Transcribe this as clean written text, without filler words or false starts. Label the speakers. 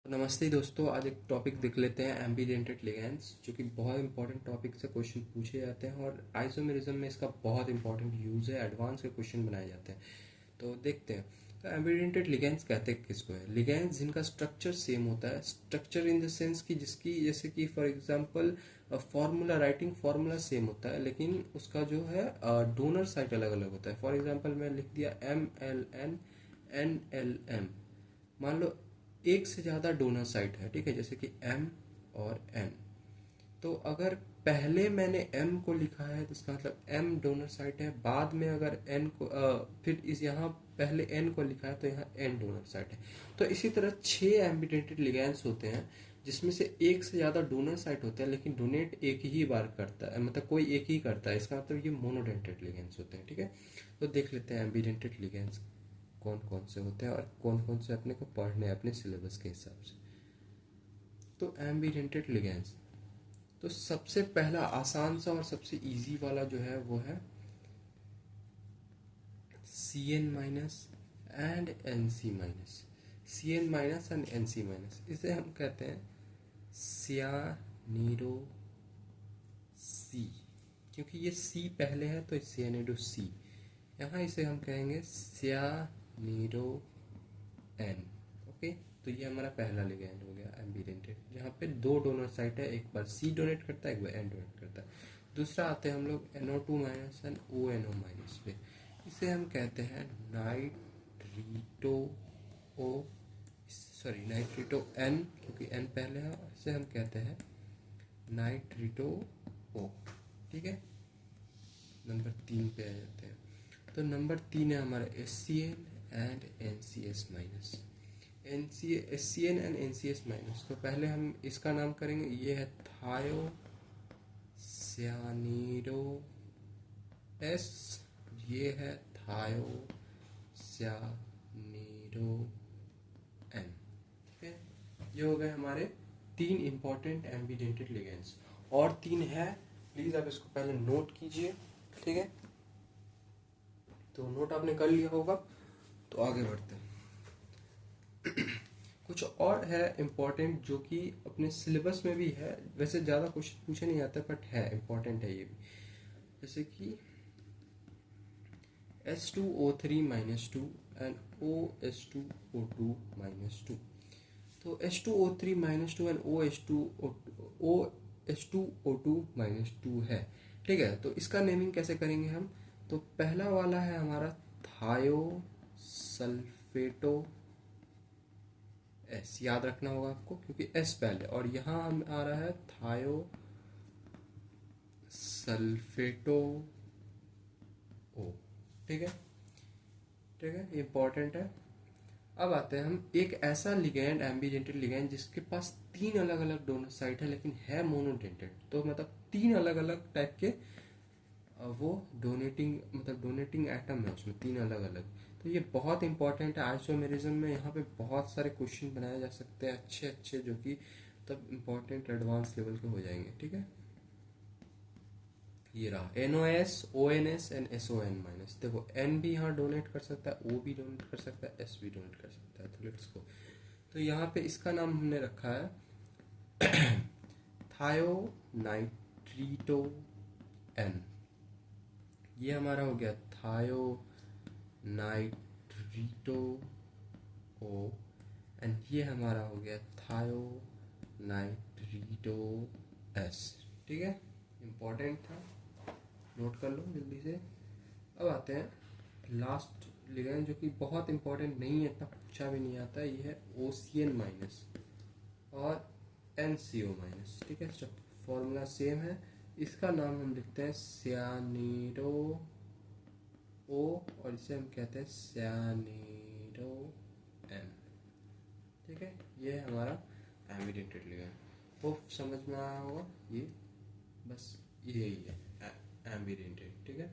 Speaker 1: नमस्ते दोस्तों, आज एक टॉपिक देख लेते हैं एम्बीडेंटेड लिगेंड्स, जो कि बहुत इंपॉर्टेंट टॉपिक से क्वेश्चन पूछे जाते हैं और आइसोमेरिज्म में इसका बहुत इंपॉर्टेंट यूज़ है। एडवांस के क्वेश्चन बनाए जाते हैं, तो देखते हैं। तो एम्बीडेंटेड लिगेंड्स कहते हैं किसको है? लिगेंड्स जिनका स्ट्रक्चर सेम होता है, स्ट्रक्चर इन द सेंस कि जिसकी जैसे कि for example formula, writing formula same होता है, लेकिन उसका जो है डोनर साइट अलग अलग होता है। फॉर एग्जांपल मैं लिख दिया MLN NLM, मान लो एक से ज़्यादा डोनर साइट है, ठीक है, जैसे कि M और N। तो अगर पहले मैंने M को लिखा है तो इसका मतलब M डोनर साइट है, बाद में अगर N को फिर इस यहाँ पहले N को लिखा है तो यहाँ N डोनर साइट है। तो इसी तरह 6 एम्बिडेंटेड लिगेंड्स होते हैं, जिसमें से एक से ज़्यादा डोनर साइट होते हैं, लेकिन डोनेट एक ही बार करता है, मतलब कोई एक ही करता है। इसका मतलब ये मोनोडेंटेड लिगेंड्स होते हैं, ठीक है। तो देख लेते हैं एम्बिडेंटेड लिगेंड्स कौन कौन से होते हैं और कौन कौन से अपने को पढ़ने हैं अपने सिलेबस के हिसाब से। तो एम्बिडेंटेड लिगेंड्स, तो सबसे पहला आसान सा और सबसे इजी वाला जो है वो है Cn minus and Nc minus. Cn minus and Nc minus, इसे हम कहते हैं सियानीडो सी, क्योंकि ये C पहले है तो सियानीडो सी। यहाँ इसे हम कहेंगे सियानीडो एन। ओके, तो ये हमारा पहला लिगेंड हो गया एम्बिडेंटेड, जहाँ पे दो डोनर साइट है, एक बार सी डोनेट करता है, एक बार एन डोनेट करता है। दूसरा आते हैं हम लोग NO2 minus and ONO minus पे। इसे हम कहते हैं नाइट्रीटो ओ, सॉरी नाइट्रीटो एन, क्योंकि एन पहले है। इसे हम कहते हैं नाइट्रीटो ओ, ठीक है। नंबर 3 पे आ जाते हैं। तो नंबर 3 है हमारा SCN and NCS minus. SCN and NCS minus, तो पहले हम इसका नाम करेंगे, ये है थायो सियानीडो एस, ये है थायो सियानीडो एन, ठीक है। ये हो गए हमारे 3 इंपॉर्टेंट एम्बिडेंटेड लिगेंड्स। और 3 है, प्लीज़ आप इसको पहले नोट कीजिए, ठीक है। तो नोट आपने कर लिया होगा, तो आगे बढ़ते हैं। कुछ और है इम्पोर्टेंट जो कि अपने सिलेबस में भी है, वैसे ज़्यादा क्वेश्चन पूछे नहीं जाते बट है इम्पोर्टेंट है ये भी। जैसे कि H2O3 minus two and OH2O2 minus two. तो H2O3 minus two and OH2O2 minus two है, ठीक है। तो इसका नेमिंग कैसे करेंगे हम? तो पहला वाला है हमारा थायो सल्फेटो एस, याद रखना होगा आपको क्योंकि एस पहले, और यहाँ हम आ रहा है थायो सल्फेटो ओ, ठीक है, ठीक है, ये इंपॉर्टेंट है। अब आते हैं हम एक ऐसा लिगेंड, एम्बीडेंटेड लिगेंड, जिसके पास 3 अलग अलग डोनर साइट है लेकिन है मोनोडेंटेड। तो मतलब 3 अलग अलग टाइप के वो डोनेटिंग, मतलब डोनेटिंग एटम है उसमें 3 अलग अलग। तो ये बहुत इंपॉर्टेंट है आइसोमेरिज्म में। यहाँ पे बहुत सारे क्वेश्चन बनाए जा सकते हैं अच्छे अच्छे, जो कि तब इंपॉर्टेंट एडवांस लेवल के हो जाएंगे, ठीक है। ये रहा NOS ONS and SON minus. देखो N भी यहाँ डोनेट कर सकता है, O भी डोनेट कर सकता है, S भी डोनेट कर सकता है। तो लेट्स गो। तो यहाँ पे इसका नाम हमने रखा है थायो नाइट्रीटो एन। ये हमारा हो गया थायो नाइट्रीटो ओ, एंड ये हमारा हो गया थायो नाइट्रीटो एस, ठीक है। इम्पोर्टेंट था, नोट कर लो जल्दी से। अब आते हैं लास्ट लिगेंड, जो कि बहुत इंपॉर्टेंट नहीं है, इतना पूछा भी नहीं आता। ये है OCN माइनस और NCO माइनस, ठीक है। सब फॉर्मूला सेम है। इसका नाम हम लिखते हैं सियानीडो ओ, और इसे हम कहते हैं सियानीडो एन, ठीक है। ये है हमारा एम्बिडेंटेड लिगेंड। वो समझ में आया होगा, ये बस यही है एम्बिडेंटेड, ठीक है।